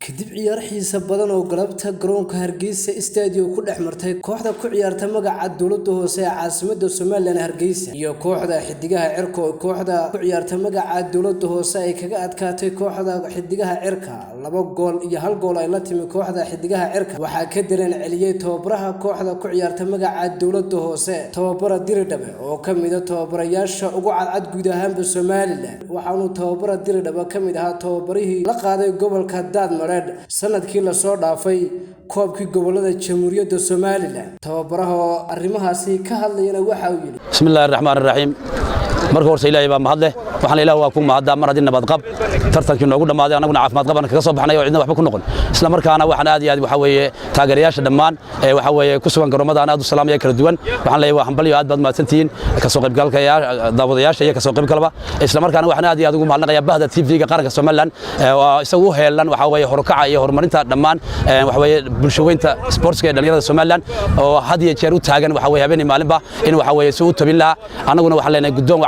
kadib ciyaar xiiso badan oo galabta garoonka Hargeysa Stadium ku dhex martay kooxda ku ciyaarta magaca dawladda hoose ee caasimadda Soomaaliland Hargeysa iyo kooxda xidigaha cirka oo kooxda ku ciyaarta magaca dawladda hoose ay kaga adkaatay kooxda xidigaha cirka 2 gool iyo 1 gool ay la timi kooxda xidigaha cirka waxa ka dileen celiyay tababaraha kooxda ku ciyaarta magaca dawladda hoose tababara Diridhabe oo kamid ah tababarayaasha ugu cadcad guud ahaan Soomaaliland waxa uu tababara Diridhabe kamid ahaa tababarihii la qaaday gobolka Daadmareed sanadkii la soo dhaafay koobkii gobolada Jamhuuriyadda Soomaaliland tababaraha arrimahaasi ka hadlayna waxa uu yiri Bismillahir Rahmanir Rahiim marka hore Ilaahay baa mahad leh waxaan Ilaahay waa ku mahad mar hadii nabad qab tartankii noogu dhamaaday anaguna caafimaad qaban kaga soo baxnay oo cidna waxba ku noqon isla markaana waxaan aad iyo aad waxa weeye taageerayaasha dhamaan waxa weeye ku sugan garoomada aad u salaamay kala duwan waxaan leeyahay waxaan baliyo aad baad mahadsantiin ka soo qaybgalka daawadayaasha iyo ka soo qaybgalba isla markaana waxaan aad iyo aad ugu mahadnaqayaa bahda TV-ga qaranka Soomaaliland oo isagu heelan waxa weeye horukaca iyo horumarinta dhamaan waxa weeye bulshooyinka sportska ee dhalinyarada Soomaaliland oo had iyo jeer u taagan waxa weeye habeenii maalinba in waxa weeye soo tabin laha anaguna waxaan leenahay guddoon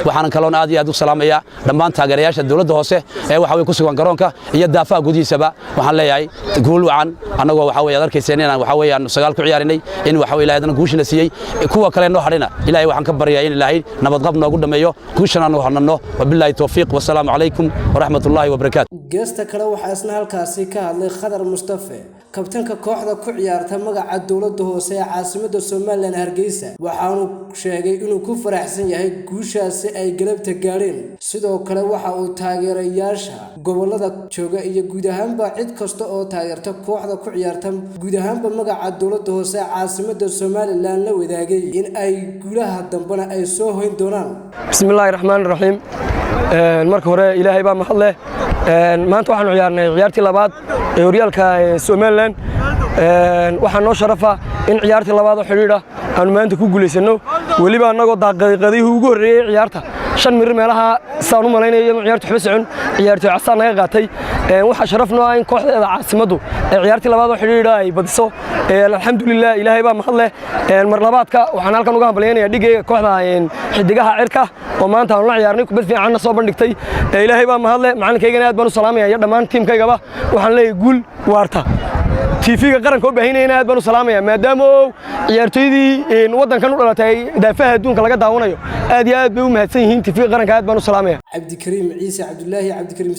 waxaan kaloon aad iyo aad u salaamayaa dhamaan taageerayaasha dawladda hoose ee waxa weeye ku sugan garoonka iyo daafaha gudihiisaba waxaan leeyahay guul wacan anagoo waxa weeye arkayseen inaan waxa weeye aan sagaal ku ciyaarinay in waxa weeye Ilaahay guushina siiyay kuwa kale noo hadhina Ilaahay waxaan ka baryaa in Ilaahay nabad qab noogu dhameeyo guushana noo hanano wabillahi tawfiiq wassalaamu calaykum waraxmatullaahi wabarakaatuh geesta kale waxa isna halkaasi ka hadlay Khadar Mustafa kabtanka kooxda ku ciyaarta magaca dawladda hoose ee caasimadda Soomaaliland Hargeysa waxaanu sheegay inuu ku faraxsan yahay guushaasi ay galabta gaareen sidoo kale waxa uu taageerayaasha gobolada jooga iyo guud ahaanba cid kasta oo taageerta kooxda ku ciyaarta guud ahaanba magaca dawladda hoose ee caasimadda Soomaaliland la wadaagay in ay guulaha dambana ay soo hoyn doonaan Bismillahir Rahmanir Rahiim marka hore Ilaahay baa mahad leh maanta waxaan ciyaarnay ciyaartii labaad ee horyaalka Soomaaliland waxaan noo sharafa in ciyaartii labaad oo xiriir ah aan maanta ku guuleysano waliba anagoo daqiiqadii ugu horeeyay ciyaarta 5 mir meelaha saan u maleynayay ciyaartu xubin socon ciyaartii casaan naga qaatay waxa sharaf noo ah in kooxda caasimaddu ciyaartii labaad oo xiriir ay badiso alxamdulillah Ilaahay baa mahad leh mar labaadka waxaan halkan uga hambaleynayaa dhigayga kooxda xidigaha cirka oo maanta aan la ciyaarnay kubad fiican soo bandhigtay Ilaahay baa mahad leh macallinkayga aad baan u salaamayaa dhamaan tiimkaygaba waxaan leeyahay guul waarta TV-ga qaranka oo baahinayna aad baan u salaamayaa maadaama ciyaartoydii wadankan u dhalatay daafaha adduunka laga daawanayo aad iyo aad bay u mahadsan yihiin TV-ga qaranka aad baan u salaamayaa Cabdikariim Ciise Cabdullaahi Cabdikariim